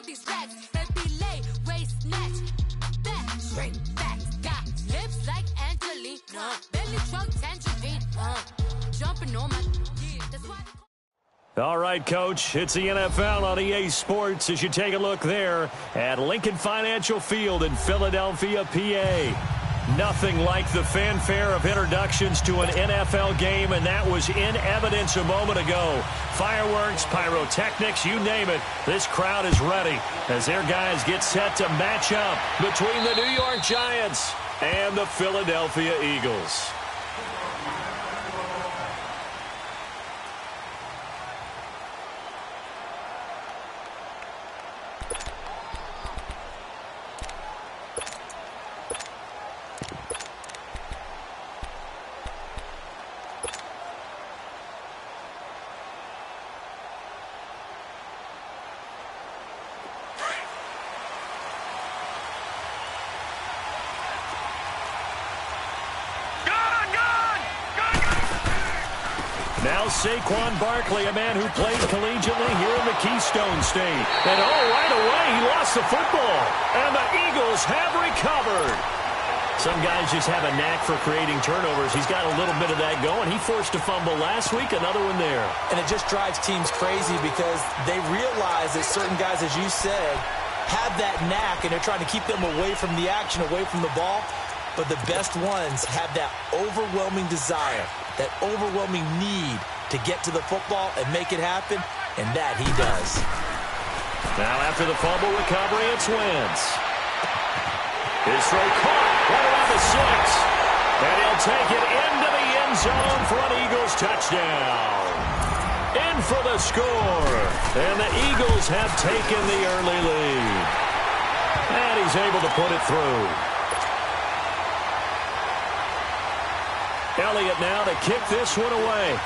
with these rats. Baby lay, waist snatch. Back, straight back. Got lips like Angelina. Belly trunk tangerine. Jumping on my... That's why... All right, Coach, it's the NFL on EA Sports as you take a look there at Lincoln Financial Field in Philadelphia, PA. Nothing like the fanfare of introductions to an NFL game, and that was in evidence a moment ago. Fireworks, pyrotechnics, you name it, this crowd is ready as their guys get set to match up between the New York Giants and the Philadelphia Eagles. Now Saquon Barkley, a man who played collegiately here in the Keystone State. And right away, he lost the football. And the Eagles have recovered. Some guys just have a knack for creating turnovers. He's got a little bit of that going. He forced a fumble last week, another one there. And it just drives teams crazy because they realize that certain guys, as you said, have that knack, and they're trying to keep them away from the action, away from the ball. But the best ones have that overwhelming desire, that overwhelming need to get to the football and make it happen, and that he does. Now after the fumble recovery, it's Wentz. His throw caught right around the 6. And he'll take it into the end zone for an Eagles touchdown. In for the score. And the Eagles have taken the early lead. And he's able to put it through. Elliott now to kick this one away.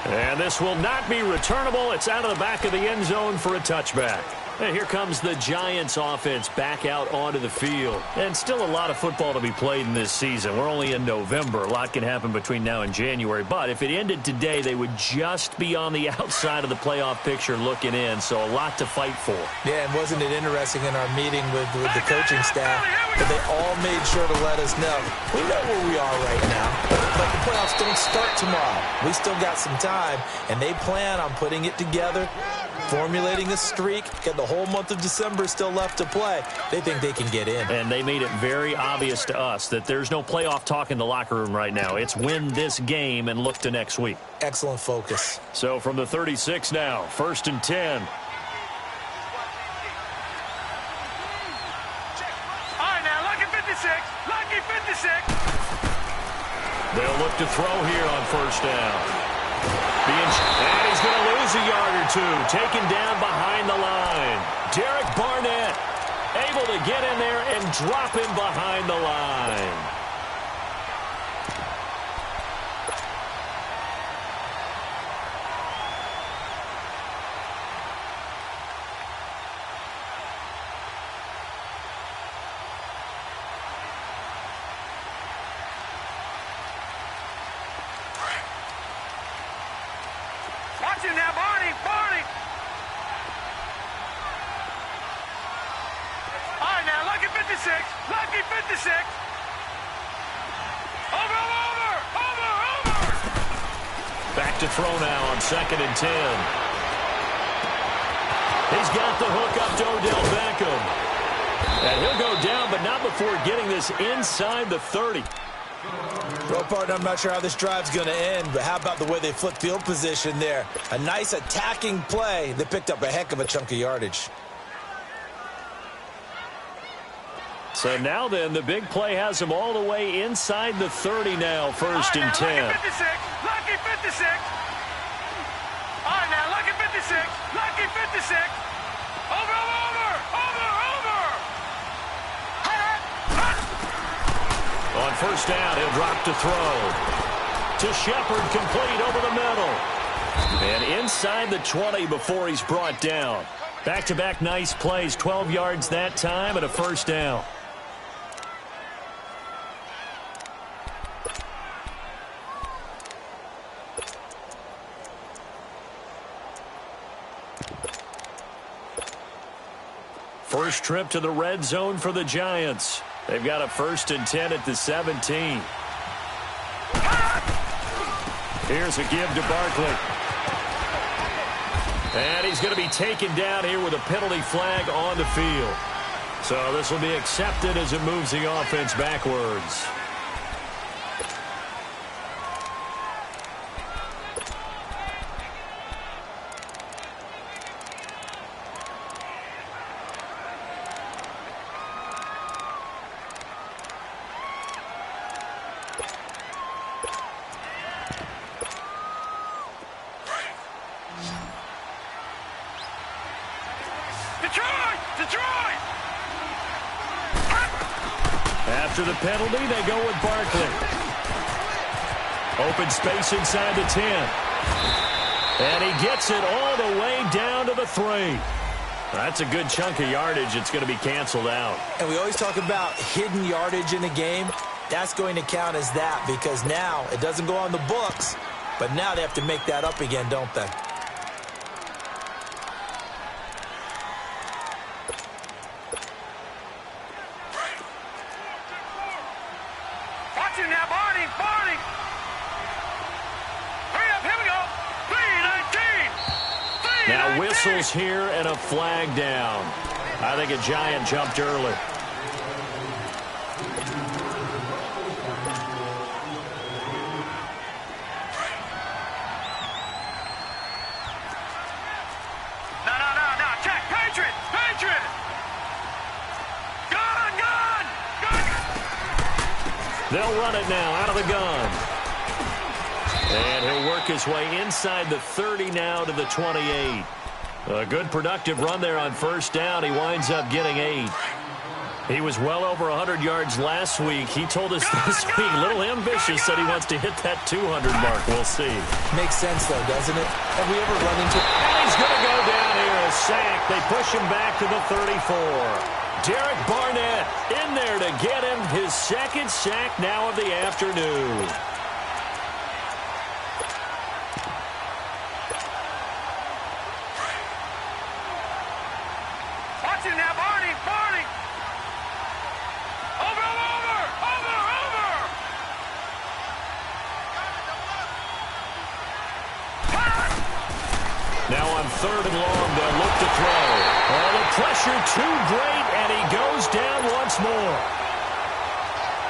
And this will not be returnable. It's out of the back of the end zone for a touchback. And here comes the Giants offense back out onto the field. And still a lot of football to be played in this season. We're only in November. A lot can happen between now and January. But if it ended today, they would just be on the outside of the playoff picture looking in. So a lot to fight for. Yeah, and wasn't it interesting in our meeting with the coaching staff that they all made sure to let us know, we know where we are right now, but the playoffs don't start tomorrow. We still got some time, and they plan on putting it together, formulating a streak, got the whole month of December still left to play. They think they can get in. And they made it very obvious to us that there's no playoff talk in the locker room right now. It's win this game and look to next week. Excellent focus. So from the 36 now, 1st and 10. All right, now, lucky 56. Lucky 56. They'll look to throw here on 1st down. And he's going to lose a yard or two. Taken down behind the line. Derek Barnett able to get in there and drop him behind the line. Watch him now, Barney. Barney. All right, now, lucky 56. Lucky 56. Over. Back to throw now on 2nd and 10. He's got the hook up to Odell Beckham. And he'll go down, but not before getting this inside the 30. Well, partner, I'm not sure how this drive's going to end, but how about the way they flipped field position there? A nice attacking play that picked up a heck of a chunk of yardage. So now then, the big play has them all the way inside the 30 now, 1st and 10. Lucky 56. Lucky 56. All right, now, lucky 56. Lucky 56. Over. On 1st down, he'll drop to throw. To Shepard, complete over the middle. And inside the 20 before he's brought down. Back-to-back nice plays, 12 yards that time and a 1st down. First trip to the red zone for the Giants. They've got a 1st and 10 at the 17. Here's a give to Barkley. And he's going to be taken down here with a penalty flag on the field. So this will be accepted as it moves the offense backwards. Detroit! After the penalty, they go with Barkley. Open space inside the 10. And he gets it all the way down to the 3. That's a good chunk of yardage. It's going to be canceled out. And we always talk about hidden yardage in a game. That's going to count as that because now it doesn't go on the books, but now they have to make that up again, don't they? Watch him now, Barney! Hurry up, here we go! 3-19! Now whistles here and a flag down. I think a Giant jumped early. No, check! Patriot! Gun! They'll run it now out of the gun. And he'll work his way inside the 30 now to the 28. A good productive run there on first down. He winds up getting 8. He was well over 100 yards last week. He told us this week, a little ambitious, said he wants to hit that 200 mark. We'll see. Makes sense, though, doesn't it? Have we ever run into... And he's going to go down here, a sack. They push him back to the 34. Derek Barnett in there to get him his second sack now of the afternoon. Watch him now, Barney! Over! Now on 3rd and long, they'll look to throw. Oh, the pressure too great, and he goes down once more.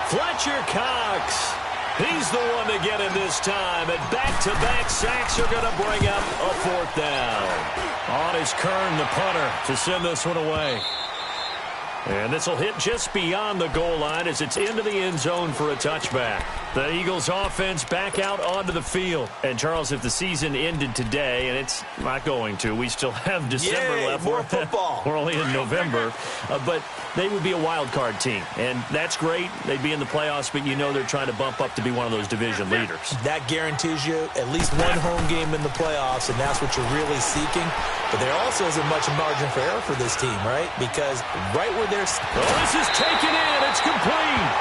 Fletcher Cox. He's the one to get him this time, and back-to-back sacks are going to bring up a 4th down. On is Kern, the punter, to send this one away. And this will hit just beyond the goal line as it's into the end zone for a touchback. The Eagles offense back out onto the field. And, Charles, if the season ended today, and it's not going to, we still have December left. More football. We're only in November. But they would be a wild card team. And that's great. They'd be in the playoffs, but you know they're trying to bump up to be one of those division leaders. That guarantees you at least one home game in the playoffs, and that's what you're really seeking. But there also isn't much margin for error for this team, right? Because right where they're... Oh, this is taken in. It's complete.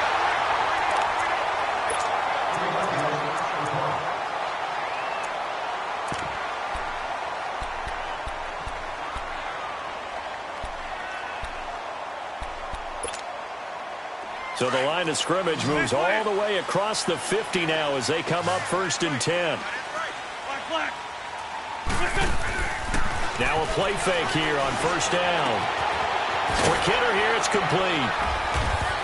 So the line of scrimmage moves all the way across the 50 now as they come up 1st and 10. Now a play fake here on 1st down. For Kidder here, it's complete.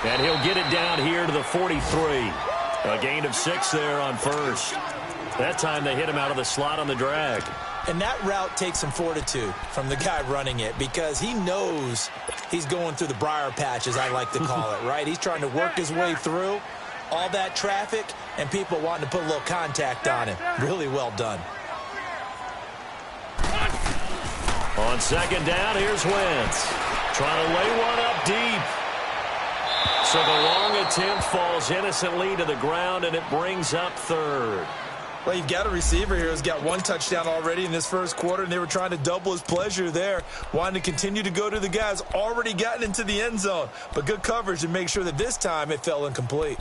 And he'll get it down here to the 43. A gain of 6 there on 1st. That time they hit him out of the slot on the drag. And that route takes some fortitude from the guy running it because he knows he's going through the briar patch, as I like to call it, right? He's trying to work his way through all that traffic and people wanting to put a little contact on him. Really well done. On 2nd down, here's Wentz. Trying to lay one up deep. So the long attempt falls innocently to the ground, and it brings up 3rd. Well, you've got a receiver here who's got 1 touchdown already in this first quarter, and they were trying to double his pleasure there, wanting to continue to go to the guys already gotten into the end zone. But good coverage to make sure that this time it fell incomplete.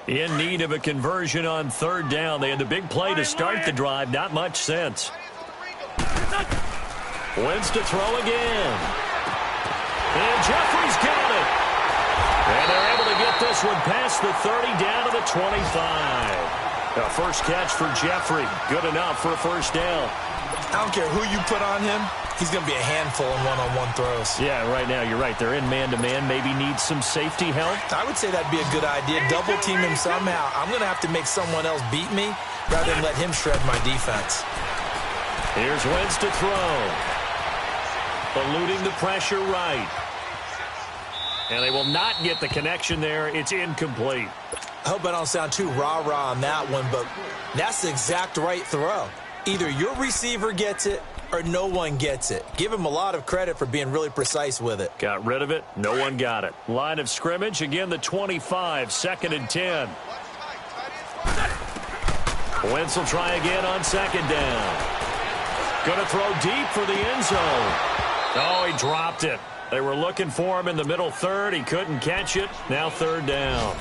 In need of a conversion on 3rd down. They had the big play to start the drive. Not much sense. Wins to throw again. And Jeffrey's got it. And they're able to get this one past the 30 down to the 25. A first catch for Jeffrey. Good enough for a first down. I don't care who you put on him. He's going to be a handful in one-on-one throws. Yeah, right now, you're right. They're in man-to-man. Maybe need some safety help. I would say that'd be a good idea. Double team him somehow. I'm going to have to make someone else beat me rather than let him shred my defense. Here's Wentz to throw. Eluding the pressure right. And they will not get the connection there. It's incomplete. I hope I don't sound too rah-rah on that one, but that's the exact right throw. Either your receiver gets it or no one gets it. Give him a lot of credit for being really precise with it. Got rid of it. No one got it. Line of scrimmage, again, the 25, 2nd and 10. Wentz will try again on 2nd down. Going to throw deep for the end zone. Oh, he dropped it. They were looking for him in the middle third. He couldn't catch it. Now 3rd down.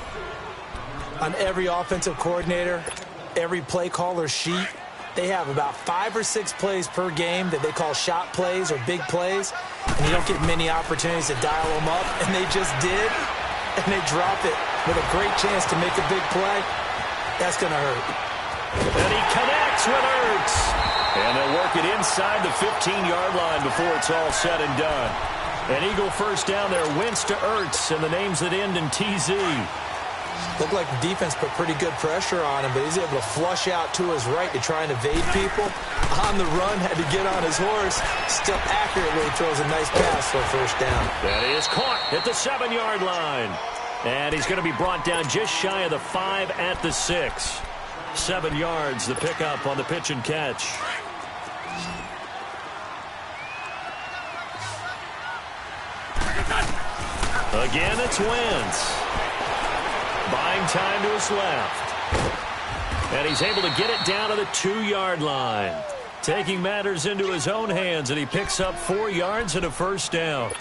On every offensive coordinator, every play caller sheet, they have about 5 or 6 plays per game that they call shot plays or big plays, and you don't get many opportunities to dial them up, and they just did, and they drop it with a great chance to make a big play. That's going to hurt. And he connects with Ertz. And they'll work it inside the 15-yard line before it's all said and done. An Eagle first down there, Wentz to Ertz, and the names that end in TZ. Looked like the defense put pretty good pressure on him, but he's able to flush out to his right to try and evade people. On the run, had to get on his horse. Still accurately throws a nice pass for a first down. That is caught at the 7-yard line. And he's going to be brought down just shy of the 5 at the 6. 7 yards, the pickup on the pitch and catch. Again, it's Wentz. Buying time to his left. And he's able to get it down to the 2-yard line. Taking matters into his own hands, and he picks up 4 yards and a first down.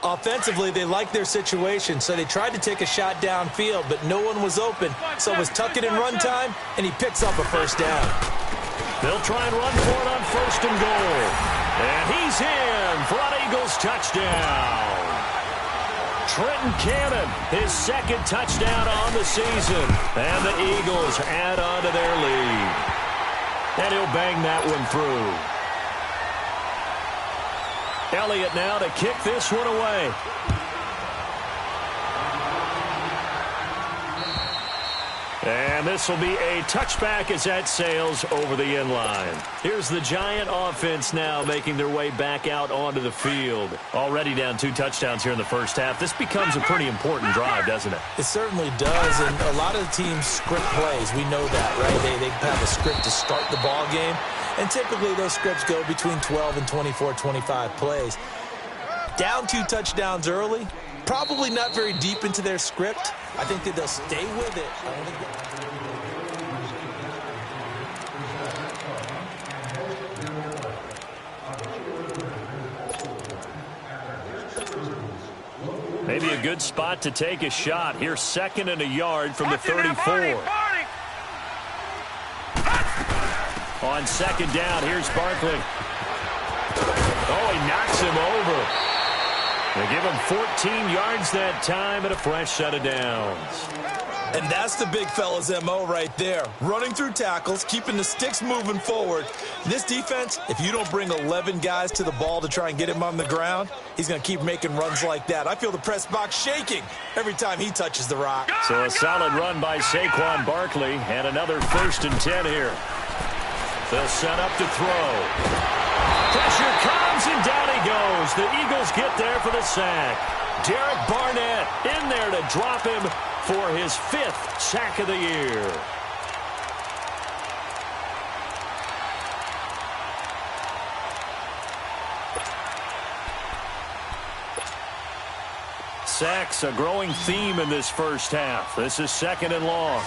Offensively, they like their situation, so they tried to take a shot downfield, but no one was open. So it was tuck it in run time, and he picks up a first down. They'll try and run for it on 1st and goal. And he's in for an Eagles touchdown. Trenton Cannon, his 2nd touchdown on the season. And the Eagles add on to their lead. And he'll bang that one through. Elliott now to kick this one away. And this will be a touchback as that sails over the end line. Here's the Giant offense now making their way back out onto the field. Already down 2 touchdowns here in the first half. This becomes a pretty important drive, doesn't it? It certainly does, and a lot of the teams script plays. We know that, right? They have a script to start the ball game, and typically those scripts go between 12 and 24, 25 plays. Down 2 touchdowns early, probably not very deep into their script. I think that they'll stay with it. Maybe a good spot to take a shot. Here's 2nd and a yard from the 34. On 2nd down, here's Barkley. Oh, he knocks him over. They give him 14 yards that time and a fresh set of downs. And that's the big fella's MO right there. Running through tackles, keeping the sticks moving forward. This defense, if you don't bring 11 guys to the ball to try and get him on the ground, he's going to keep making runs like that. I feel the press box shaking every time he touches the rock. So a solid run by Saquon Barkley and another 1st and 10 here. They'll set up to throw. Pressure comes, and down he goes. The Eagles get there for the sack. Derek Barnett in there to drop him for his 5th sack of the year. Sacks, a growing theme in this first half. This is 2nd and long.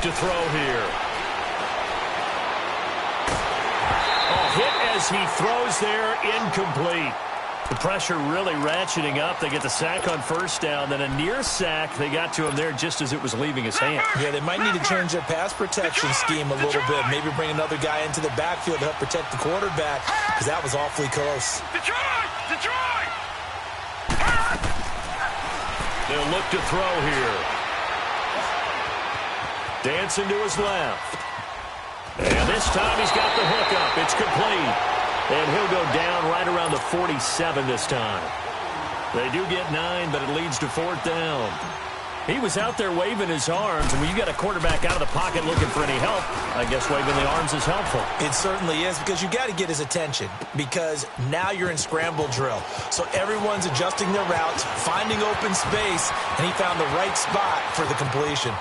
To throw here. Oh, hit as he throws there, incomplete. The pressure really ratcheting up. They get the sack on first down, then a near sack. They got to him there just as it was leaving his hand. Yeah, they might need to change their pass protection scheme a little bit. Maybe bring another guy into the backfield to help protect the quarterback, because that was awfully close. Detroit! They'll look to throw here. Dancing to his left. And this time he's got the hook up. It's complete. And he'll go down right around the 47 this time. They do get 9, but it leads to 4th down. He was out there waving his arms, and when you got a quarterback out of the pocket looking for any help, I guess waving the arms is helpful. It certainly is, because you got to get his attention, because now you're in scramble drill. So everyone's adjusting their routes, finding open space, and he found the right spot for the completion.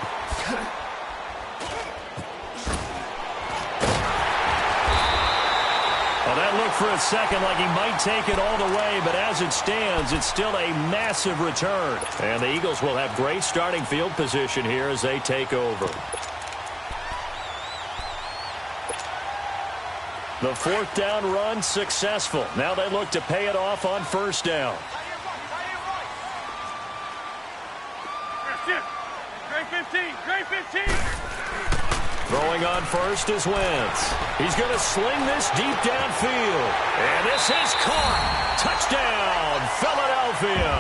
Well, that looked for a second like he might take it all the way, but as it stands, it's still a massive return. And the Eagles will have great starting field position here as they take over. The 4th down run successful. Now they look to pay it off on first down. Great 15, great 15. Throwing on first is Wentz. He's going to sling this deep downfield. And this is caught. Touchdown, Philadelphia.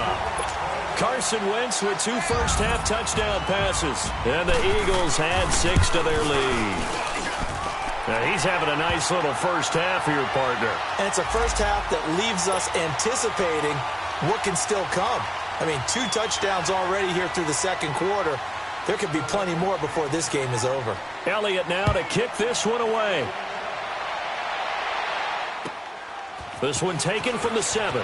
Carson Wentz with 2 first-half touchdown passes. And the Eagles add 6 to their lead. Now he's having a nice little first half here, partner. And it's a first half that leaves us anticipating what can still come. I mean, 2 touchdowns already here through the second quarter. There could be plenty more before this game is over. Elliott now to kick this one away. This one taken from the 7.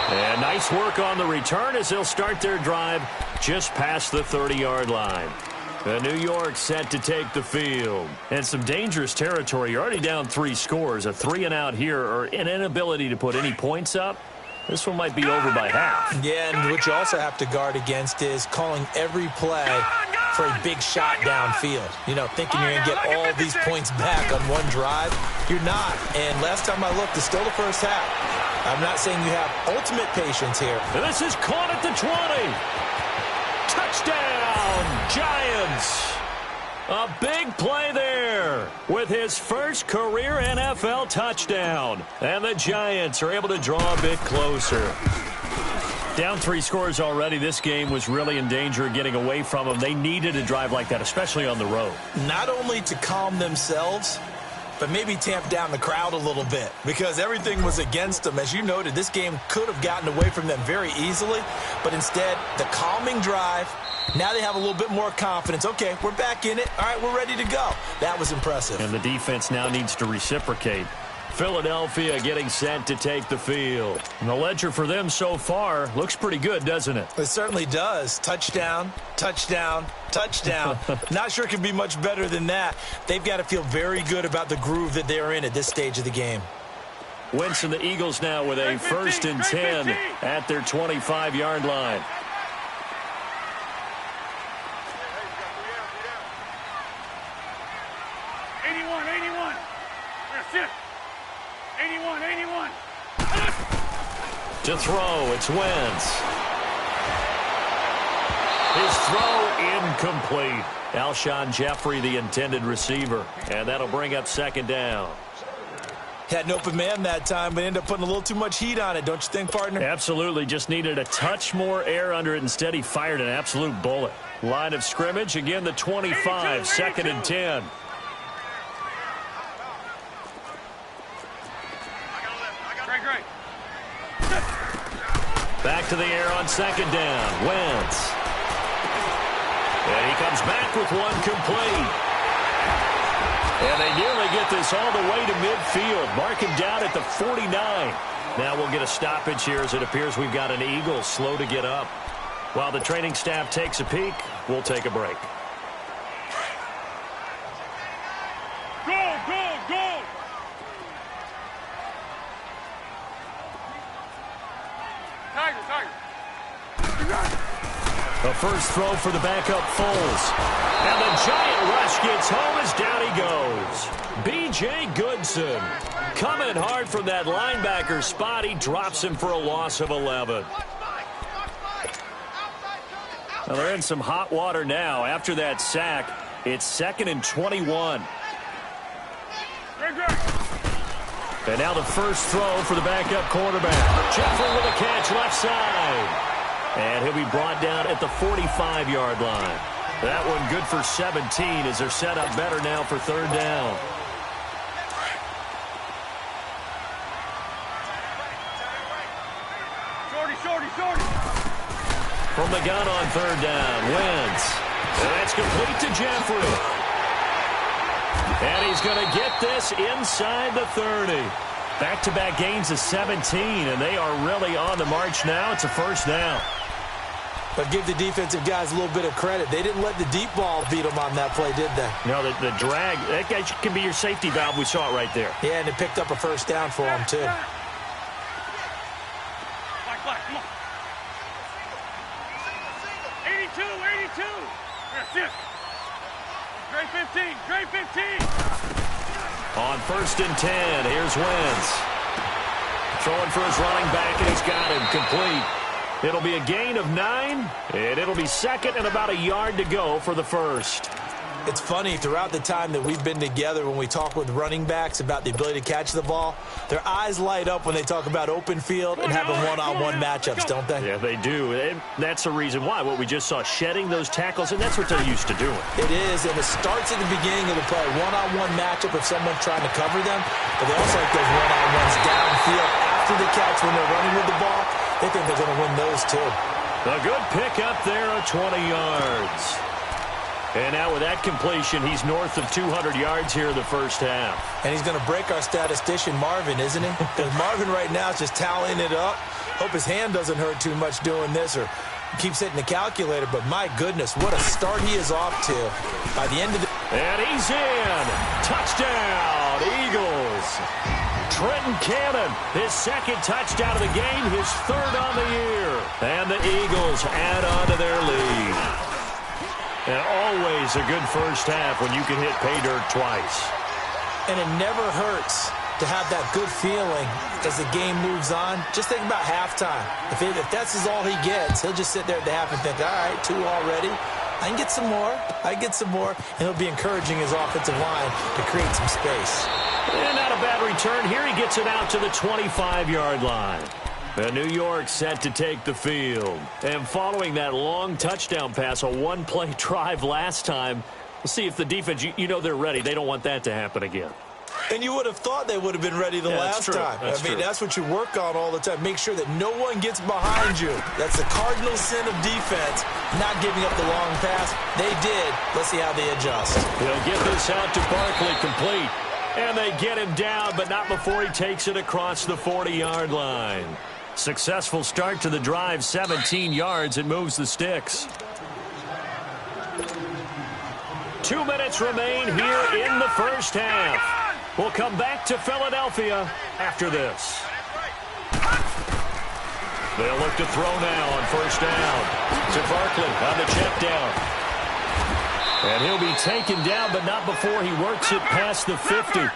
And nice work on the return as they'll start their drive just past the 30-yard line. New York set to take the field. And some dangerous territory. You're already down 3 scores. A 3-and-out here, or an inability to put any points up. This one might be over by half. Yeah, and what you also have to guard against is calling every play for a big shot downfield. You know, thinking you're going to get all these points back on one drive. You're not. And last time I looked, it's still the first half. I'm not saying you have ultimate patience here. And this is caught at the 20. Touchdown, Giants. A big play there with his first career NFL touchdown. And the Giants are able to draw a bit closer. Down 3 scores already. This game was really in danger of getting away from them. They needed a drive like that, especially on the road. Not only to calm themselves, but maybe tamp down the crowd a little bit, because everything was against them. As you noted, this game could have gotten away from them very easily, but instead, the calming drive. Now they have a little bit more confidence. Okay, we're back in it. All right, we're ready to go. That was impressive. And the defense now needs to reciprocate. Philadelphia getting set to take the field. And the ledger for them so far looks pretty good, doesn't it? It certainly does. Touchdown, touchdown, touchdown. Not sure it can be much better than that. They've got to feel very good about the groove that they're in at this stage of the game. Wentz and the Eagles now with a 1st and 10 at their 25-yard line. To throw, it's Wentz. His throw incomplete. Alshon Jeffrey, the intended receiver. And that'll bring up 2nd down. Had an open man that time, but ended up putting a little too much heat on it, don't you think, partner? Absolutely. Just needed a touch more air under it. Instead, he fired an absolute bullet. Line of scrimmage, again, the 25, 2nd and 10. Back to the air on 2nd down. Wentz. And he comes back with one complete. And they nearly get this all the way to midfield. Mark him down at the 49. Now we'll get a stoppage here as it appears we've got an Eagle slow to get up. While the training staff takes a peek, we'll take a break. Go, go, go! Tiger. The first throw for the backup Foles. And the giant rush gets home as down he goes. B.J. Goodson. Coming hard from that linebacker spot. He drops him for a loss of 11. Well, they're in some hot water now. After that sack, it's 2nd and 21. And now the first throw for the backup quarterback. Jeffrey with a catch left side. And he'll be brought down at the 45-yard line. That one good for 17 as they're set up better now for 3rd down. Shorty. From the gun on 3rd down, Wentz. And that's complete to Jeffrey. And he's going to get this inside the 30. Back-to-back gains of 17, and they are really on the march now. It's a 1st down. But give the defensive guys a little bit of credit. They didn't let the deep ball beat them on that play, did they? No, the drag, that guy can be your safety valve. We saw it right there. Yeah, and it picked up a 1st down for them, too. Black, come on. 82. That's it. Great 15. On 1st and 10, here's Wentz. Throwing for his running back, and he's got him complete. It'll be a gain of 9, and it'll be 2nd and about a yard to go for the 1st. It's funny, throughout the time that we've been together, when we talk with running backs about the ability to catch the ball, their eyes light up when they talk about open field and having one-on-one matchups, don't they? Yeah, they do. And that's the reason why. What we just saw, shedding those tackles, and that's what they're used to doing. It is, and it starts at the beginning of the play. One-on-one matchup if someone's trying to cover them, but they also like those one-on-ones downfield after the catch when they're running with the ball. They think they're going to win those, too. A good pickup there of 20 yards. And now with that completion, he's north of 200 yards here in the 1st half. And he's going to break our statistician, Marvin, isn't he? Because Marvin right now is just tallying it up. Hope his hand doesn't hurt too much doing this or keeps hitting the calculator. But my goodness, what a start he is off to. By the end of the... And he's in. Touchdown, Eagles. Trenton Cannon, his 2nd touchdown of the game, his 3rd on the year. And the Eagles add on to their lead. And always a good 1st half when you can hit pay dirt twice. And it never hurts to have that good feeling as the game moves on. Just think about halftime. If that's all he gets, he'll just sit there at the half and think, all right, 2 already. I can get some more. And he'll be encouraging his offensive line to create some space. And not a bad return. Here he gets it out to the 25-yard line. And New York set to take the field. And following that long touchdown pass, a one-play drive last time, we'll see if the defense, you know they're ready. They don't want that to happen again. And you would have thought they would have been ready the last time. That's what you work on all the time. Make sure that no one gets behind you. That's the cardinal sin of defense, not giving up the long pass. They did. Let's see how they adjust. He'll get this out to Barkley complete. And they get him down, but not before he takes it across the 40-yard line. Successful start to the drive, 17 yards, and moves the sticks. 2 minutes remain here in the 1st half. We'll come back to Philadelphia after this. They'll look to throw now on 1st down. To Barkley on the check down. And he'll be taken down, but not before he works it past the 50.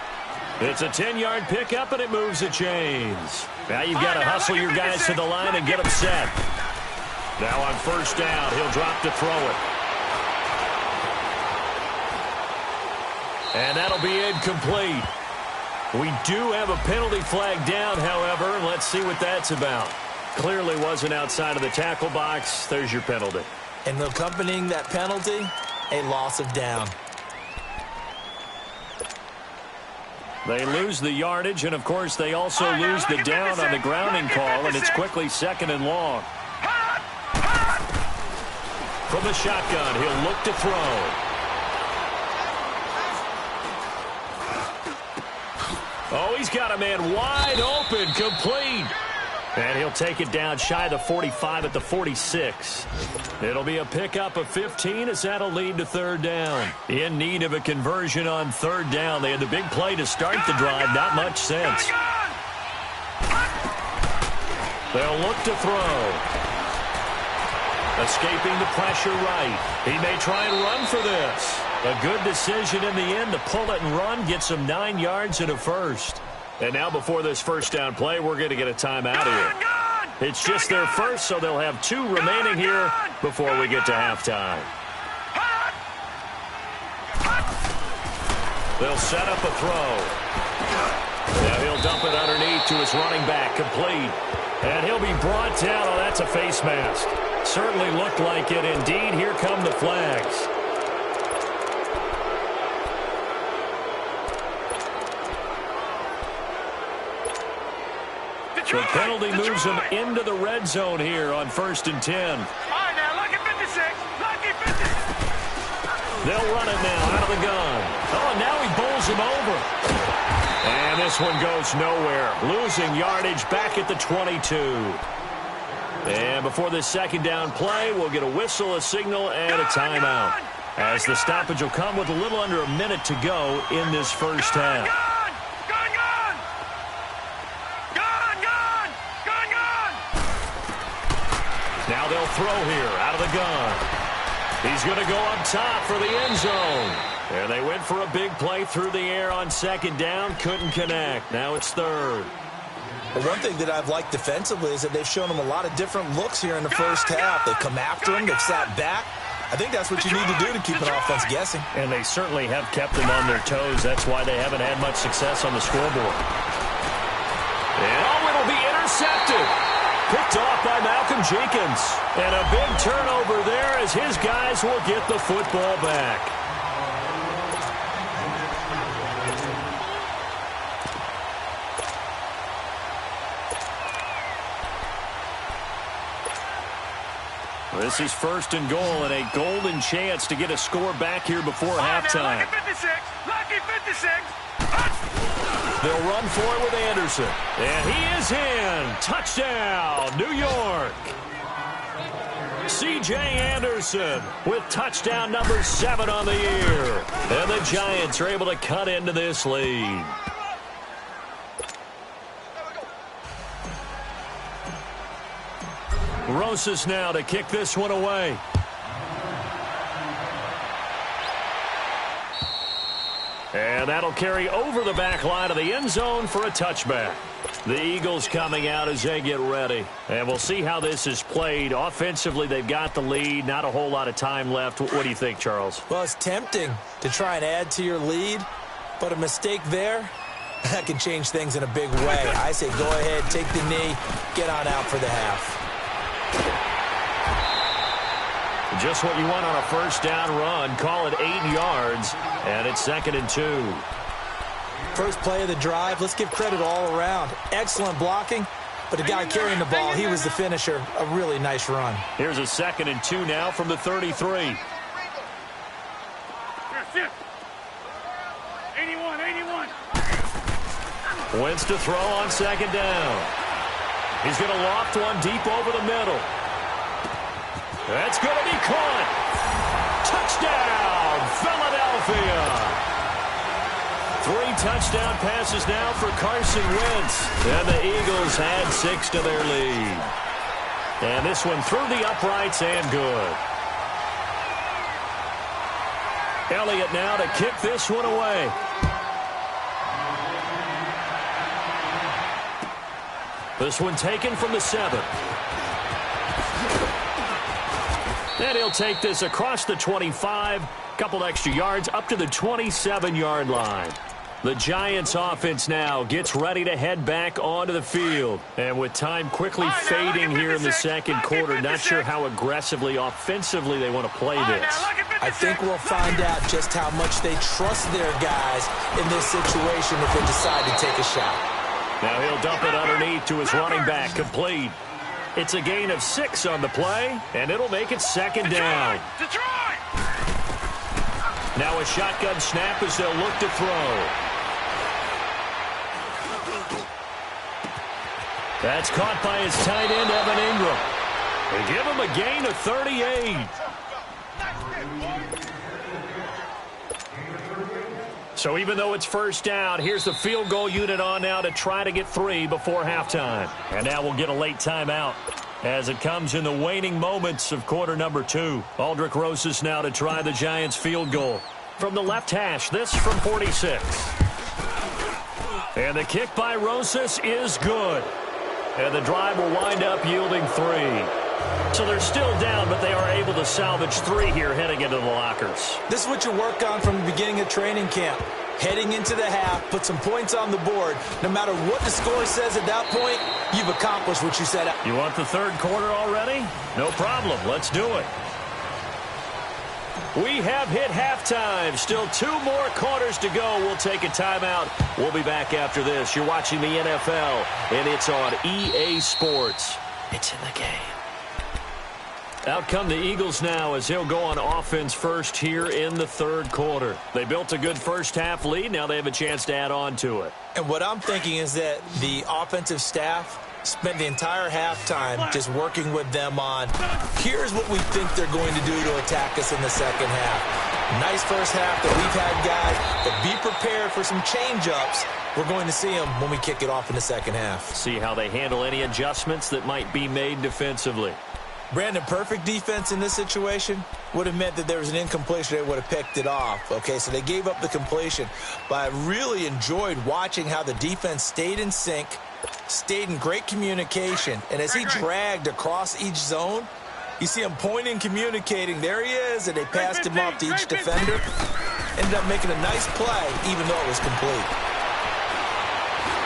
It's a 10-yard pickup, and it moves the chains. Now you've got to hustle your guys to the line and get them set. Now on 1st down, he'll drop to throw it. And that'll be incomplete. We do have a penalty flag down, however, and let's see what that's about. Clearly wasn't outside of the tackle box. There's your penalty. And accompanying that penalty, a loss of down. They lose the yardage, and, of course, they also lose the down on the grounding call, and it's quickly 2nd and long. From the shotgun, he'll look to throw. Oh, he's got a man wide open, complete. And he'll take it down shy of the 45 at the 46. It'll be a pickup of 15 as that'll lead to 3rd down. In need of a conversion on 3rd down. They had the big play to start the drive. Not much sense. They'll look to throw. Escaping the pressure right. He may try and run for this. A good decision in the end to pull it and run. Gets him 9 yards and a 1st. And now before this first down play, we're going to get a timeout here. It's just their first, so they'll have 2 remaining here before we get to halftime. They'll set up a throw. Now he'll dump it underneath to his running back, complete. And he'll be brought down. Oh, that's a face mask. Certainly looked like it. Indeed, here come the flags. The penalty moves them into the red zone here on 1st and 10. All right, now, lucky 56. Lucky 56. They'll run it now out of the gun. Oh, now he bowls him over. And this one goes nowhere. Losing yardage back at the 22. And before this second down play, we'll get a whistle, a signal, and a timeout. As the stoppage will come with a little under a minute to go in this first half. Now they'll throw here out of the gun. He's going to go up top for the end zone. And they went for a big play through the air on second down. Couldn't connect. Now it's third. Well, one thing that I've liked defensively is that they've shown him a lot of different looks here in the first half. They've come after him. They've sat back. I think that's what you need to do to keep an offense guessing. And they certainly have kept them on their toes. That's why they haven't had much success on the scoreboard. And oh, it'll be intercepted. Picked off by Malcolm Jenkins. And a big turnover there as his guys will get the football back. This is 1st and goal and a golden chance to get a score back here before halftime. Lucky 56. Lucky 56. They'll run for it with Anderson. And he is in. Touchdown, New York. C.J. Anderson with touchdown number 7 on the year. And the Giants are able to cut into this lead. Rosas now to kick this one away. And that'll carry over the back line of the end zone for a touchback. The Eagles coming out as they get ready. And we'll see how this is played. Offensively, they've got the lead. Not a whole lot of time left. What do you think, Charles? Well, it's tempting to try and add to your lead, but a mistake there, that can change things in a big way. I say go ahead, take the knee, get on out for the half. Just what you want on a first down run. Call it 8 yards, and it's 2nd and 2. First play of the drive. Let's give credit all around. Excellent blocking, but the guy carrying the ball, he was the finisher. A really nice run. Here's a 2nd and 2 now from the 33. 81. Wentz to throw on 2nd down. He's going to loft one deep over the middle. That's going to be caught. Touchdown, Philadelphia. 3 touchdown passes now for Carson Wentz. And the Eagles had 6 to their lead. And this one through the uprights and good. Elliott now to kick this one away. This one taken from the 7. And he'll take this across the 25, couple extra yards up to the 27-yard line. The Giants offense now gets ready to head back onto the field. And with time quickly fading here in the second quarter, not sure how aggressively, offensively they want to play this. I think we'll find out just how much they trust their guys in this situation if they decide to take a shot. Now he'll dump it underneath to his running back, complete. It's a gain of 6 on the play, and it'll make it 2nd down. Now a shotgun snap as they'll look to throw. That's caught by his tight end, Evan Ingram. They give him a gain of 38. So even though it's first down, here's the field goal unit on now to try to get 3 before halftime. And now we'll get a late timeout as it comes in the waning moments of quarter number 2. Aldrick Rosas now to try the Giants field goal. From the left hash, this from 46. And And the kick by Rosas is good. And the drive will wind up yielding 3. So they're still down, but they are able to salvage 3 here heading into the lockers. This is what you work on from the beginning of training camp. Heading into the half, put some points on the board. No matter what the score says at that point, you've accomplished what you set out. You want the third quarter already? No problem. Let's do it. We have hit halftime. Still 2 more quarters to go. We'll take a timeout. We'll be back after this. You're watching the NFL, and it's on EA Sports. It's in the game. Out come the Eagles now as he'll go on offense first here in the third quarter. They built a good first-half lead. Now they have a chance to add on to it. And what I'm thinking is that the offensive staff spent the entire halftime just working with them on, here's what we think they're going to do to attack us in the second half. Nice first half that we've had, guys, but be prepared for some change-ups. We're going to see them when we kick it off in the second half. See how they handle any adjustments that might be made defensively. Brandon, perfect defense in this situation would have meant that there was an incompletion. They would have picked it off. Okay, so they gave up the completion. But I really enjoyed watching how the defense stayed in sync, stayed in great communication. And as he dragged across each zone, you see him pointing, communicating. There he is, and they passed him off to each defender. Ended up making a nice play, even though it was complete.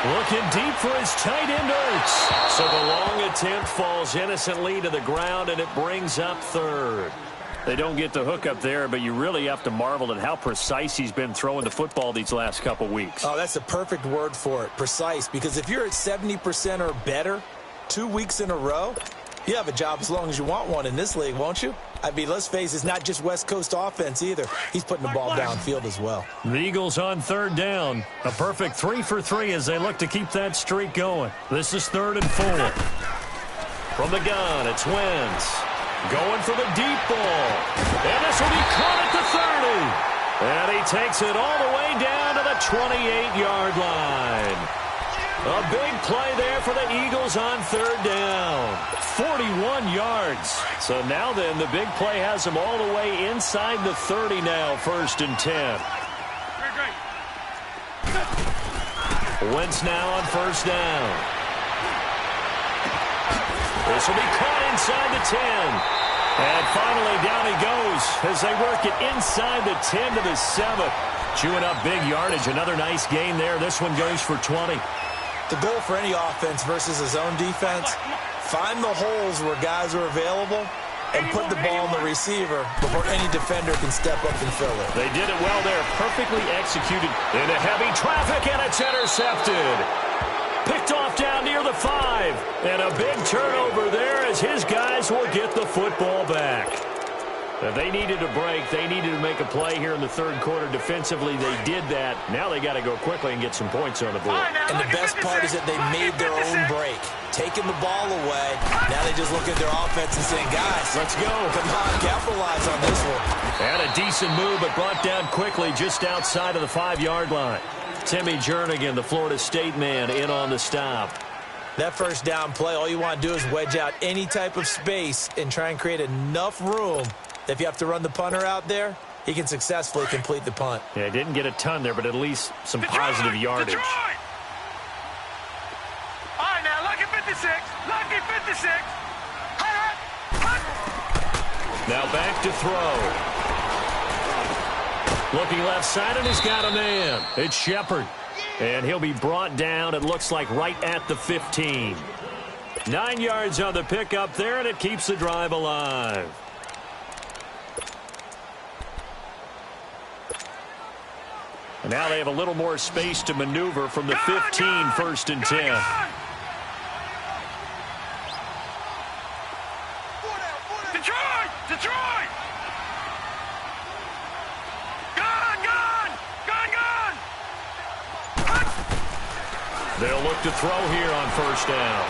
Looking deep for his tight end, Ertz. So the long attempt falls innocently to the ground, and it brings up third. They don't get the hook up there, but you really have to marvel at how precise he's been throwing the football these last couple weeks. Oh, that's the perfect word for it, precise. Because if you're at 70% or better 2 weeks in a row, you have a job as long as you want one in this league, won't you? I mean, let's face it, it's not just West Coast offense either. He's putting the ball downfield as well. The Eagles on third down. A perfect 3 for 3 as they look to keep that streak going. This is 3rd and 4. From the gun, it's Wentz. Going for the deep ball. And this will be caught at the 30. And he takes it all the way down to the 28-yard line. A big play there for the Eagles on third down. 41 yards. So now then, the big play has them all the way inside the 30 now, 1st and 10. Wentz now on 1st down. This will be caught inside the 10. And finally, down he goes as they work it inside the 10 to the 7. Chewing up big yardage. Another nice gain there. This one goes for 20. The goal for any offense versus a zone defense, find the holes where guys are available and put the ball on the receiver before any defender can step up and fill it. They did it well there. Perfectly executed into heavy traffic, and it's intercepted. Picked off down near the 5. And a big turnover there as his guys will get the football back. They needed a break. They needed to make a play here in the third quarter defensively. They did that. Now they got to go quickly and get some points on the board. And the best part is that they made their own break. Taking the ball away. Now they just look at their offense and saying, guys, let's go. Come on, capitalize on this one. And a decent move, but brought down quickly just outside of the 5-yard line. Timmy Jernigan, the Florida State man, in on the stop. That first down play, all you want to do is wedge out any type of space and try and create enough room. If you have to run the punter out there, he can successfully complete the punt. Yeah, didn't get a ton there, but at least some positive yardage. Detroit! All right, now, lucky 56. Lucky 56. Now back to throw. Looking left side, and he's got a man. It's Shepard. And he'll be brought down, it looks like, right at the 15. 9 yards on the pickup there, and it keeps the drive alive. And now they have a little more space to maneuver from the 15, 1st and 10. Detroit! Detroit! Gone! They'll look to throw here on 1st down.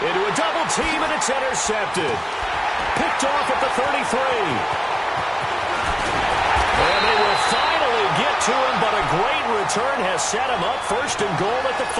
Into a double team, and it's intercepted. Picked off at the 33. And they will finally get to him, but a great return has set him up 1st and goal at the 5.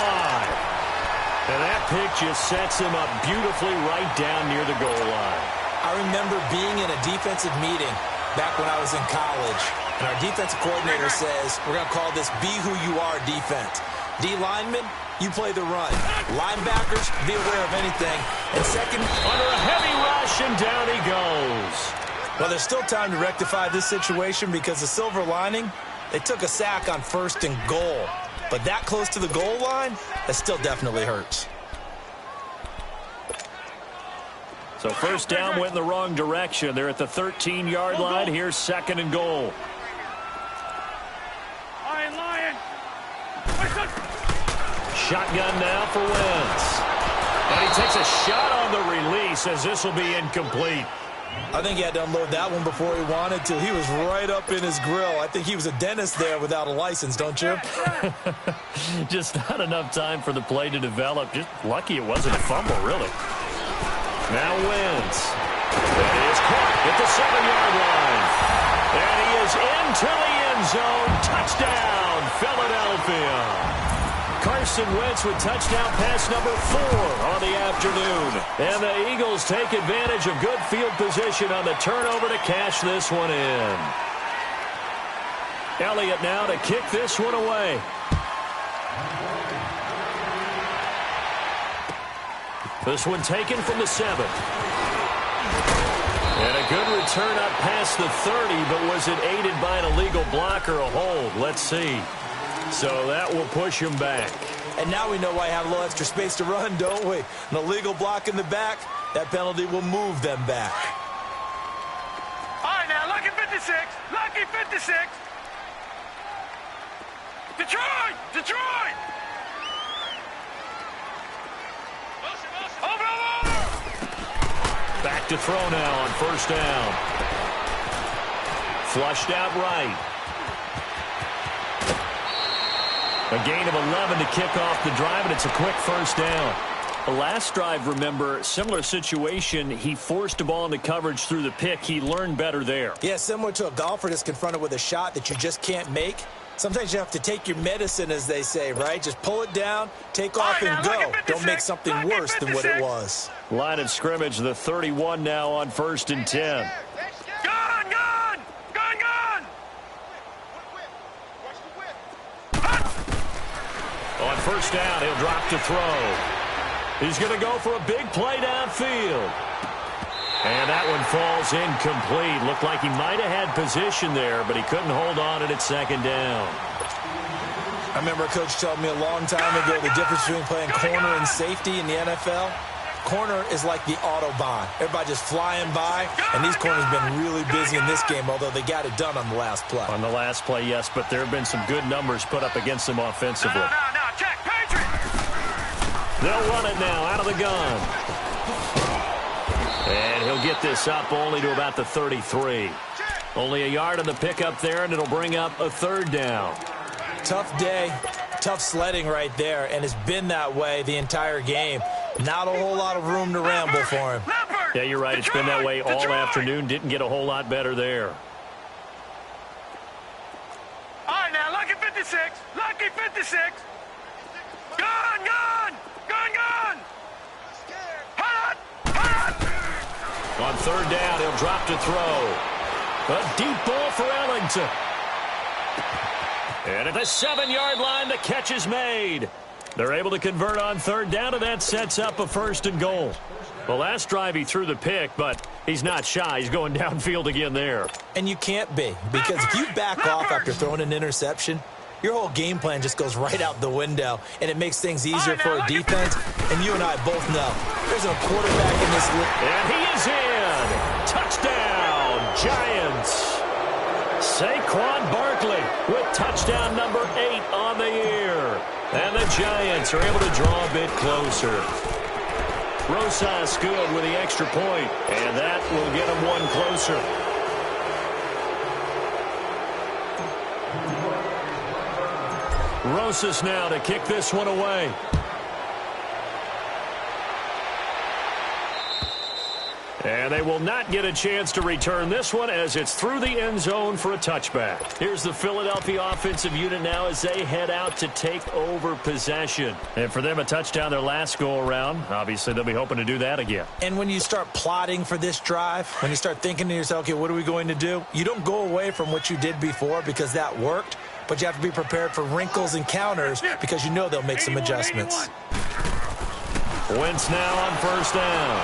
And that pick just sets him up beautifully right down near the goal line. I remember being in a defensive meeting back when I was in college, and our defensive coordinator says, we're going to call this Be Who You Are defense. D linemen, you play the run. Linebackers, be aware of anything. And second, under a heavy rush, and down he goes. Well, there's still time to rectify this situation because the silver lining, they took a sack on 1st and goal. But that close to the goal line, that still definitely hurts. So first down went in the wrong direction. They're at the 13-yard line. Here's 2nd and goal. Lion. Shotgun now for Wentz. And he takes a shot on the release as this will be incomplete. I think he had to unload that one before he wanted to. He was right up in his grill. I think he was a dentist there without a license, don't you? Just not enough time for the play to develop. Just lucky it wasn't a fumble, really. Now Wentz. And he is caught at the 7-yard line. And he is into the end zone. Touchdown, Philadelphia. Carson Wentz with touchdown pass number 4 on the afternoon. And the Eagles take advantage of good field position on the turnover to cash this one in. Elliott now to kick this one away. This one taken from the 7. And a good return up past the 30, but was it aided by an illegal block or a hold? Let's see. So that will push him back. And now we know why I have a little extra space to run, don't we? An illegal block in the back, that penalty will move them back. All right, now, lucky 56. Lucky 56. Detroit! Detroit! Over! Back to throw now on 1st down. Flushed out right. A gain of 11 to kick off the drive, and it's a quick 1st down. The last drive, remember, similar situation. He forced a ball into coverage through the pick. He learned better there. Yeah, similar to a golfer that's confronted with a shot that you just can't make. Sometimes you have to take your medicine, as they say, right? Just pull it down, take off, and go. Don't make something worse than what it was. Line of scrimmage, the 31 now on 1st and 10. On 1st down, he'll drop to throw. He's going to go for a big play downfield. And that one falls incomplete. Looked like he might have had position there, but he couldn't hold on at 2nd down. I remember a coach told me a long time ago the difference between playing corner and safety in the NFL. Corner is like the Autobahn. Everybody just flying by, and these corners have been really busy in this game, although they got it done on the last play. On the last play, yes, but there have been some good numbers put up against them offensively. No, check, Patriot! They'll run it now out of the gun. And he'll get this up only to about the 33. Only a yard on the pickup there, and it'll bring up a 3rd down. Tough day, tough sledding right there, and it's been that way the entire game. Not a whole lot of room to ramble for him. Yeah, you're right. It's been that way all afternoon. Didn't get a whole lot better there. All right, now, lucky 56. Lucky 56. Gun! Hot! On 3rd down, he'll drop to throw. A deep ball for Ellington. And at the 7-yard line, the catch is made. They're able to convert on 3rd down, and that sets up a 1st and goal. The last drive he threw the pick, but he's not shy. He's going downfield again there. And you can't be, because if you back off after throwing an interception, your whole game plan just goes right out the window, and it makes things easier for a defense. And you and I both know there's a quarterback in this league. And he is in. Touchdown, Giants. Saquon Barkley with touchdown number 8 on the year. And the Giants are able to draw a bit closer. Rosas good with the extra point, and that will get them one closer. Rosas now to kick this one away. And they will not get a chance to return this one as it's through the end zone for a touchback. Here's the Philadelphia offensive unit now as they head out to take over possession. And for them, a touchdown their last go-around. Obviously, they'll be hoping to do that again. And when you start plotting for this drive, when you start thinking to yourself, okay, what are we going to do? You don't go away from what you did before because that worked. but you have to be prepared for wrinkles and counters because you know they'll make some adjustments. Wentz now on first down.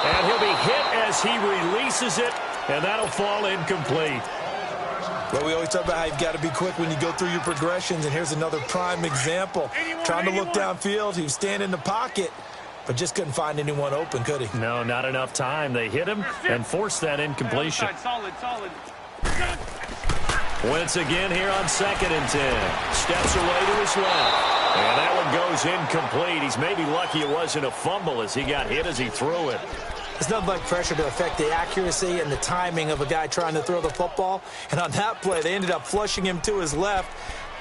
And he'll be hit as he releases it, and that'll fall incomplete. Well, we always talk about how you've got to be quick when you go through your progressions, and here's another prime example. Trying to look downfield, he was standing in the pocket, but just couldn't find anyone open, could he? No, not enough time. They hit him and forced that incompletion. Solid. Wentz again here on 2nd and 10. Steps away to his left. And that one goes incomplete. He's maybe lucky it wasn't a fumble as he got hit as he threw it. It's nothing like pressure to affect the accuracy and the timing of a guy trying to throw the football. And on that play, they ended up flushing him to his left,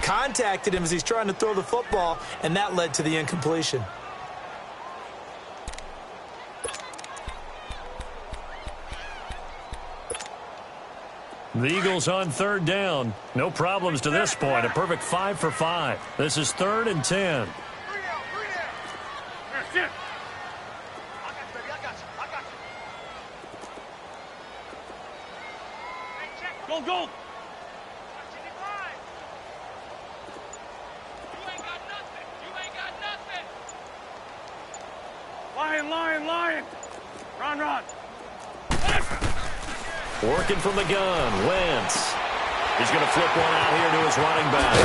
contacted him as he's trying to throw the football, and that led to the incompletion. The Eagles on 3rd down. No problems to this point. A perfect 5 for 5. This is 3rd and 10. Go. You ain't got nothing. Lion. Run. Working from the gun, Wentz. He's going to flip one out here to his running back.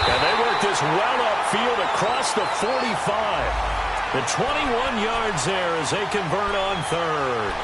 And they work this well upfield across the 45. The 21 yards there as they convert on 3rd.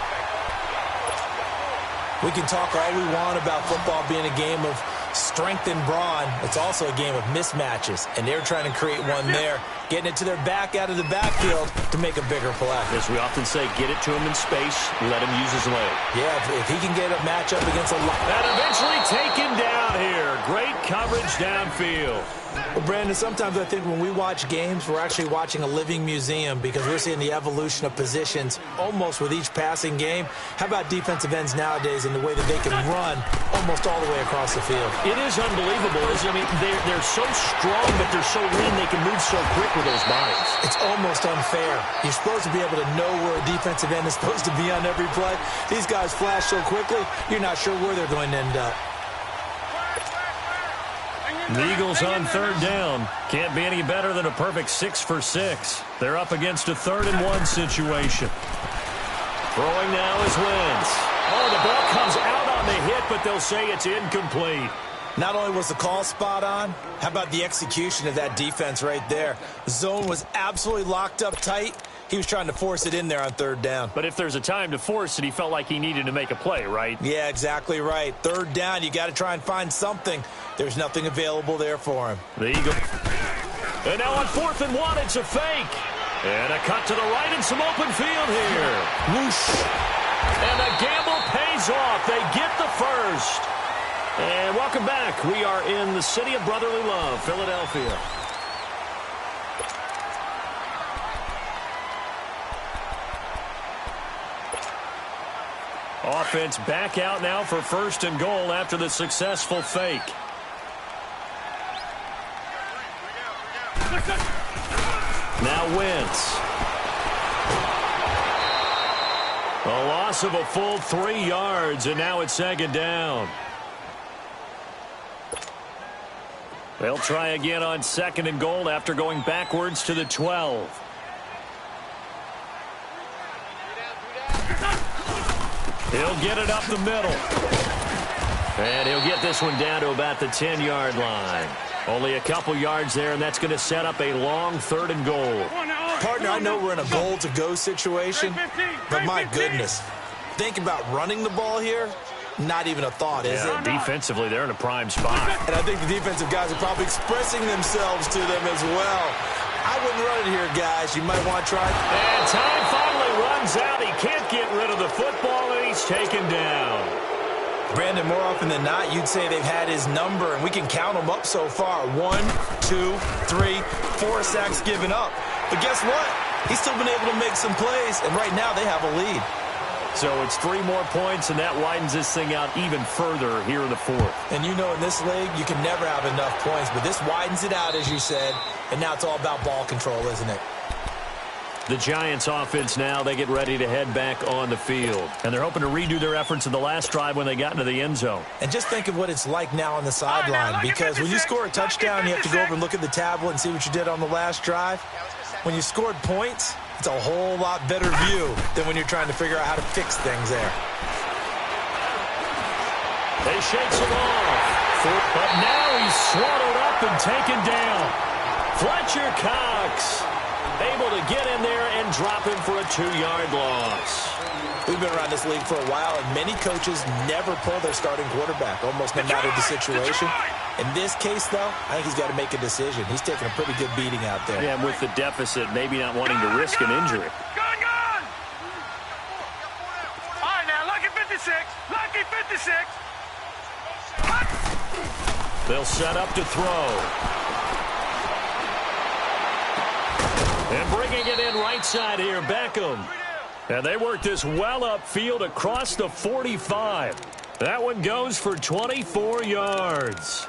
We can talk all we want about football being a game of strength and brawn. It's also a game of mismatches, and they're trying to create one there, getting it to their back out of the backfield to make a bigger play. As we often say, get it to him in space, let him use his leg. Yeah, if he can get a matchup against a lot. And eventually taken down here. Great coverage downfield. Well, Brandon, sometimes I think when we watch games, we're actually watching a living museum because we're seeing the evolution of positions almost with each passing game. How about defensive ends nowadays and the way that they can run almost all the way across the field? It is unbelievable, isn't it? I mean, they're so strong, but they're so lean, they can move so quick with those bodies. It's almost unfair. You're supposed to be able to know where a defensive end is supposed to be on every play. These guys flash so quickly, you're not sure where they're going to end up. The Eagles on 3rd down. Can't be any better than a perfect 6 for 6. They're up against a 3rd and 1 situation. Throwing now is Wentz. Oh, the ball comes out on the hit, but they'll say it's incomplete. Not only was the call spot on, how about the execution of that defense right there? The zone was absolutely locked up tight. He was trying to force it in there on 3rd down. But if there's a time to force it, he felt like he needed to make a play, right? Yeah, exactly right. 3rd down, you got to try and find something. There's nothing available there for him. The Eagles. And now on 4th and 1, it's a fake. And a cut to the right and some open field here. Whoosh. And the gamble pays off. They get the first. And welcome back. We are in the city of brotherly love, Philadelphia. Offense back out now for 1st and goal after the successful fake. Now Wentz. A loss of a full 3 yards, and now it's 2nd down. They'll try again on 2nd and goal after going backwards to the 12. He'll get it up the middle. And he'll get this one down to about the 10-yard line. Only a couple yards there, and that's going to set up a long 3rd and goal. Partner, I know we're in a goal-to-go situation, but my goodness. Think about running the ball here. Not even a thought, is it? Defensively, they're in a prime spot. And I think the defensive guys are probably expressing themselves to them as well. I wouldn't run it here, guys. You might want to try. And time finally runs out. He can't get rid of the football, and he's taken down. Brandon, more often than not, you'd say they've had his number, and we can count them up so far. 1, 2, 3, 4 sacks given up. But guess what? He's still been able to make some plays, and right now they have a lead. So it's 3 more points, and that widens this thing out even further here in the 4th. And you know in this league, you can never have enough points, but this widens it out, as you said, and now it's all about ball control, isn't it? The Giants offense now, they get ready to head back on the field. And they're hoping to redo their efforts in the last drive when they got into the end zone. And just think of what it's like now on the sideline, because when you score a touchdown, you have to go over and look at the tablet and see what you did on the last drive. When you scored points, it's a whole lot better view than when you're trying to figure out how to fix things there. They shakes him off, but now he's swallowed up and taken down. Fletcher Cox able to get in there and drop him for a 2-yard loss. We've been around this league for a while, and many coaches never pull their starting quarterback, almost no matter the situation. In this case, though, I think he's got to make a decision. He's taking a pretty good beating out there. Yeah, and with the deficit, maybe not wanting to risk an injury. Gone! All right, now, lucky 56. Lucky 56. They'll set up to throw. And bringing it in right side here, Beckham. And they work this well upfield across the 45. That one goes for 24 yards.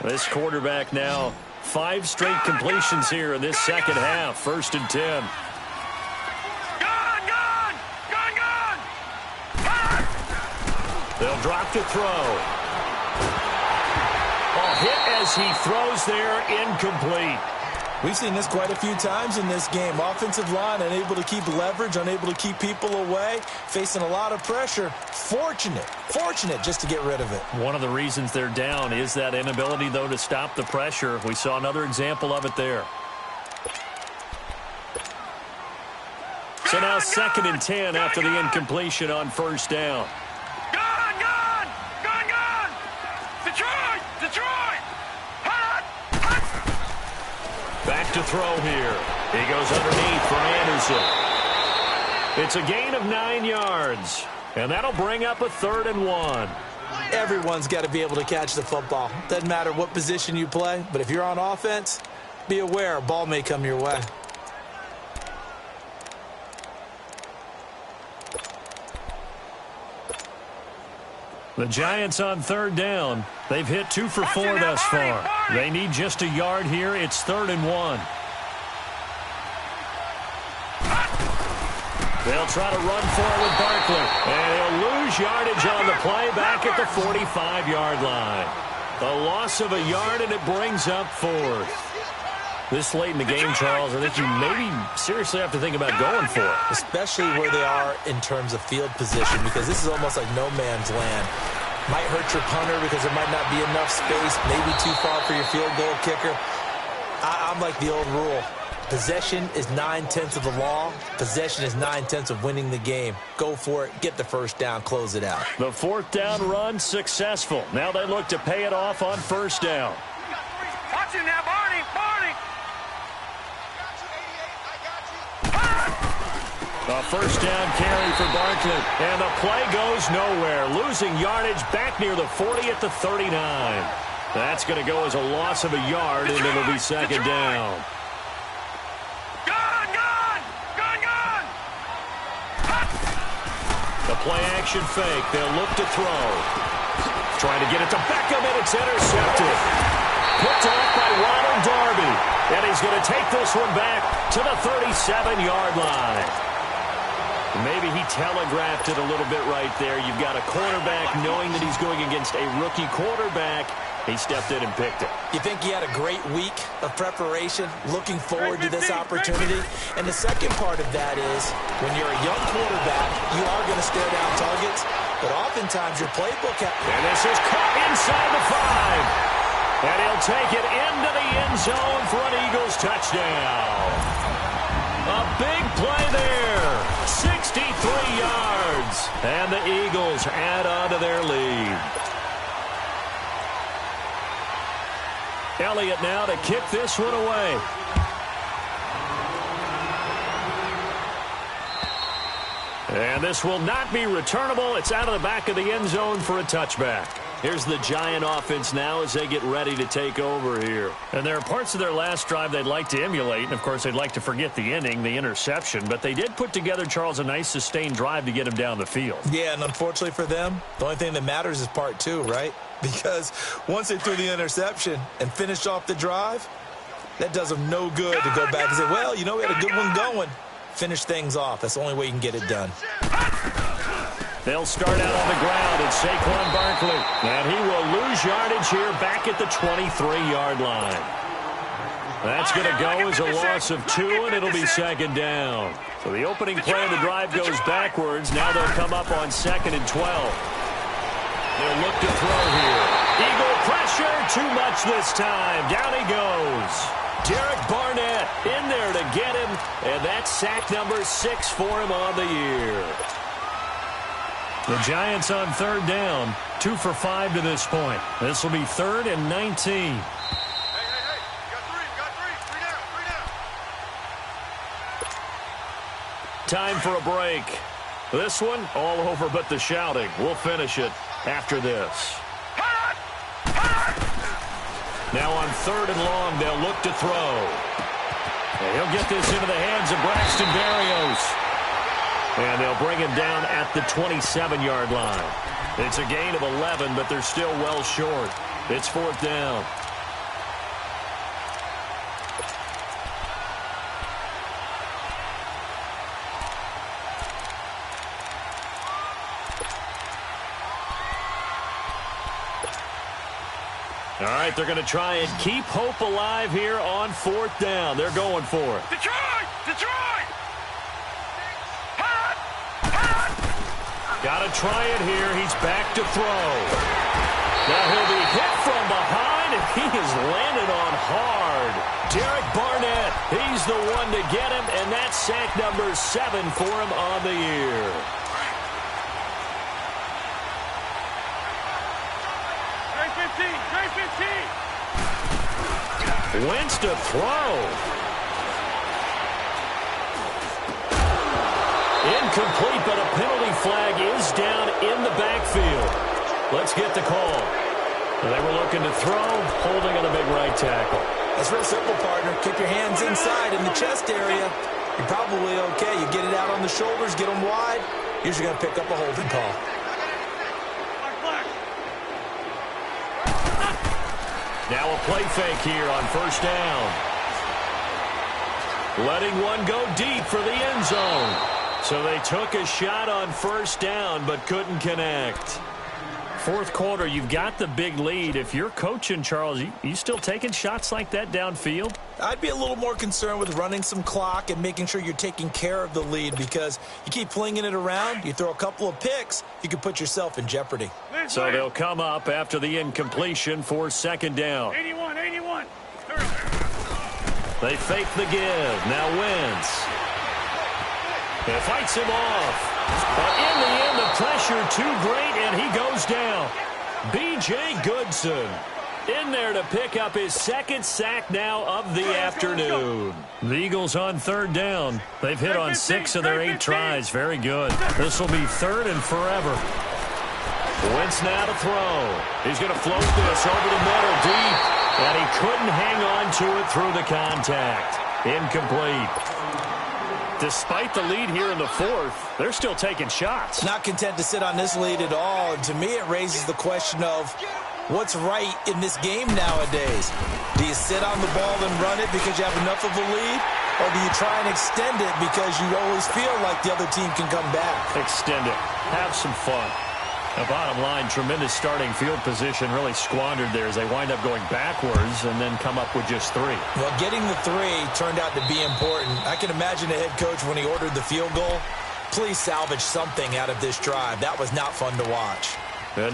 This quarterback now 5 straight completions here in this second half. 1st and 10. They'll drop to throw. Hit as he throws there, incomplete. We've seen this quite a few times in this game. Offensive line unable to keep leverage, unable to keep people away, facing a lot of pressure. Fortunate just to get rid of it. One of the reasons they're down is that inability, though, to stop the pressure. We saw another example of it there. So now 2nd and 10 after the incompletion on 1st down. Back to throw here. He goes underneath for Anderson. It's a gain of 9 yards. And that'll bring up a 3rd and 1. Everyone's got to be able to catch the football. Doesn't matter what position you play, but if you're on offense, be aware a ball may come your way. The Giants on 3rd down. They've hit 2 for 4 thus far. They need just a yard here. It's 3rd and 1. They'll try to run forward Barkley. And he'll lose yardage on the play back at the 45-yard line. A loss of a yard, and it brings up 4th. This late in the game, Charles, I think you maybe seriously have to think about going for it. Especially where they are in terms of field position, because this is almost like no man's land. Might hurt your punter because there might not be enough space, maybe too far for your field goal kicker. I'm like the old rule. Possession is 9/10 of the law. Possession is 9/10 of winning the game. Go for it. Get the 1st down. Close it out. The 4th down run successful. Now they look to pay it off on 1st down. Watch him now, Barney. A 1st down carry for Barkley. And the play goes nowhere. Losing yardage back near the 40 at the 39. That's going to go as a loss of a yard, and it'll be 2nd down. Gone! The play action fake. They'll look to throw. Trying to get it to Beckham, and it's intercepted. Picked off by Ronald Darby. And he's going to take this one back to the 37-yard line. Maybe he telegraphed it a little bit right there. You've got a quarterback knowing that he's going against a rookie quarterback. He stepped in and picked it. You think he had a great week of preparation, looking forward to this opportunity? And the second part of that is, when you're a young quarterback, you are going to stare down targets, but oftentimes your playbook... And this is caught inside the 5. And he'll take it into the end zone for an Eagles touchdown. A big play there. 63 yards. And the Eagles add on to their lead. Elliott now to kick this one away. And this will not be returnable. It's out of the back of the end zone for a touchback. Here's the Giant offense now as they get ready to take over here. And there are parts of their last drive they'd like to emulate, and, of course, they'd like to forget the inning, the interception. But they did put together, Charles, a nice sustained drive to get him down the field. Yeah, and unfortunately for them, the only thing that matters is part two, right? Because once they threw the interception and finished off the drive, that does them no good to go back and say, well, you know, we had a good one going. Finish things off. That's the only way you can get it done. They'll start out on the ground. It's Saquon Barkley. And he will lose yardage here back at the 23-yard line. That's going to go as a loss of 2, and it'll be second down. So the opening play of the drive goes backwards. Now they'll come up on 2nd and 12. They'll look to throw here. Eagle pressure. Too much this time. Down he goes. Derek Barnett in there to get him. And that's sack number 6 for him on the year. The Giants on 3rd down, 2 for 5 to this point. This will be 3rd and 19. Hey, got three down. Time for a break. This one, all over but the shouting. We'll finish it after this. Now on 3rd and long, they'll look to throw. And he'll get this into the hands of Braxton Berrios. And they'll bring him down at the 27-yard line. It's a gain of 11, but they're still well short. It's 4th down. All right, they're going to try and keep hope alive here on 4th down. They're going for it. Detroit! Got to try it here. He's back to throw. Now he'll be hit from behind, and he is landed on hard. Derek Barnett, he's the one to get him, and that's sack number 7 for him on the year. Wentz to throw. Incomplete, but a penalty flag is down in the backfield. Let's get the call. They were looking to throw, holding on the big right tackle. That's real simple, partner. Keep your hands inside in the chest area. You're probably okay. You get it out on the shoulders, get them wide. Usually going to pick up a holding call. Now a play fake here on 1st down. Letting one go deep for the end zone. So they took a shot on 1st down but couldn't connect. 4th quarter, you've got the big lead. If you're coaching, Charles, you still taking shots like that downfield? I'd be a little more concerned with running some clock and making sure you're taking care of the lead, because you keep flinging it around, you throw a couple of picks, you can put yourself in jeopardy. So they'll come up after the incompletion for 2nd down. 81. They fake the give. Now Wentz. It fights him off. But in the end, the pressure too great, and he goes down. B.J. Goodson in there to pick up his 2nd sack now of the afternoon. The Eagles on 3rd down. They've hit on 6 of their 8 tries. Very good. This will be 3rd and forever. Wentz now to throw. He's going to float this over the middle deep, and he couldn't hang on to it through the contact. Incomplete. Despite the lead here in the 4th, they're still taking shots. Not content to sit on this lead at all. And to me, it raises the question of what's right in this game nowadays. Do you sit on the ball and run it because you have enough of a lead? Or do you try and extend it because you always feel like the other team can come back? Extend it. Have some fun. The bottom line, tremendous starting field position, really squandered there as they wind up going backwards and then come up with just 3. Well, getting the 3 turned out to be important. I can imagine the head coach when he ordered the field goal. Please salvage something out of this drive. That was not fun to watch.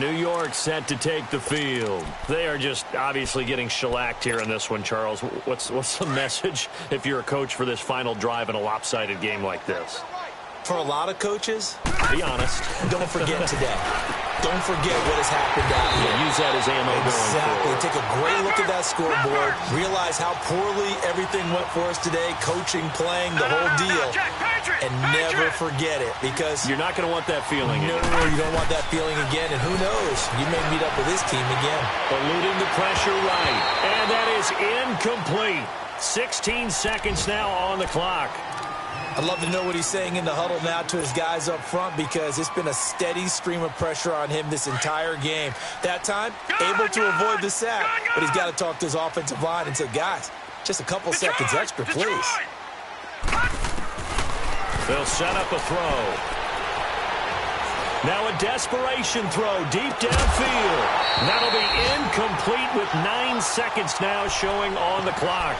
New York set to take the field. They are just obviously getting shellacked here in this one, Charles. What's the message if you're a coach for this final drive in a lopsided game like this? For a lot of coaches, Be honest. Don't forget today. Don't forget what has happened out here. Use that as ammo going Exactly. forward. Take a great look at that scoreboard. Realize how poorly everything went for us today. Coaching, playing, the whole deal. And never forget it, because You're not going to want that feeling no, again. you don't want that feeling again. And who knows? You may meet up with this team again. Eluding the pressure right. And that is incomplete. 16 seconds now on the clock. I'd love to know what he's saying in the huddle now to his guys up front, because it's been a steady stream of pressure on him this entire game. That time, able to avoid the sack, but he's got to talk to his offensive line and say, guys, just a couple seconds extra, please. They'll set up a throw. Now a desperation throw deep downfield. That'll be incomplete with 9 seconds now showing on the clock.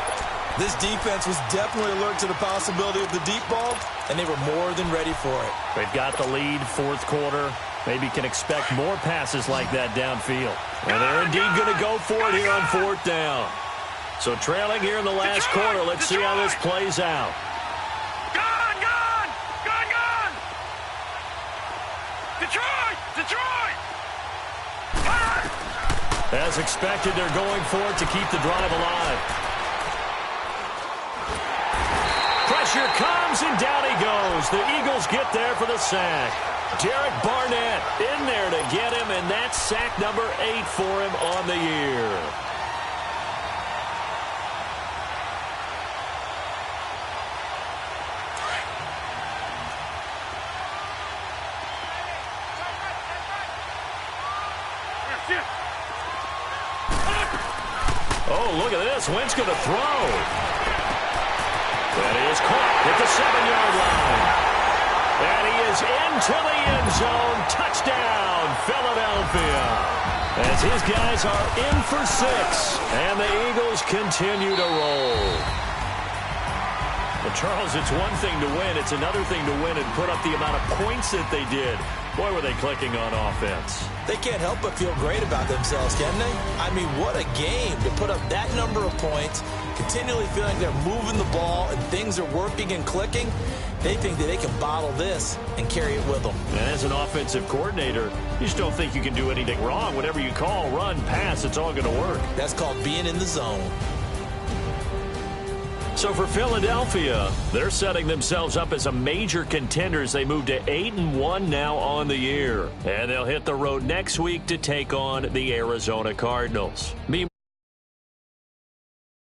This defense was definitely alert to the possibility of the deep ball, and they were more than ready for it. They've got the lead, fourth quarter. Maybe can expect more passes like that downfield. And they're indeed going to go for it here on fourth down. So trailing here in the last quarter, let's see how this plays out. Gone! Detroit! As expected, they're going for it to keep the drive alive. Pressure comes, and down he goes. The Eagles get there for the sack. Derek Barnett in there to get him, and that's sack number 8 for him on the year. Oh, look at this. Wentz going to throw. That is caught at the 7-yard line. And he is into the end zone. Touchdown, Philadelphia. As his guys are in for 6. And the Eagles continue to roll. Well, Charles, it's one thing to win. It's another thing to win and put up the amount of points that they did. Boy, were they clicking on offense. They can't help but feel great about themselves, can they? I mean, what a game to put up that number of points, continually feeling like they're moving the ball and things are working and clicking. They think that they can bottle this and carry it with them. And as an offensive coordinator, you just don't think you can do anything wrong. Whatever you call, run, pass, it's all going to work. That's called being in the zone. So for Philadelphia, they're setting themselves up as a major contender as they move to 8-1 now on the year. And they'll hit the road next week to take on the Arizona Cardinals. Meanwhile,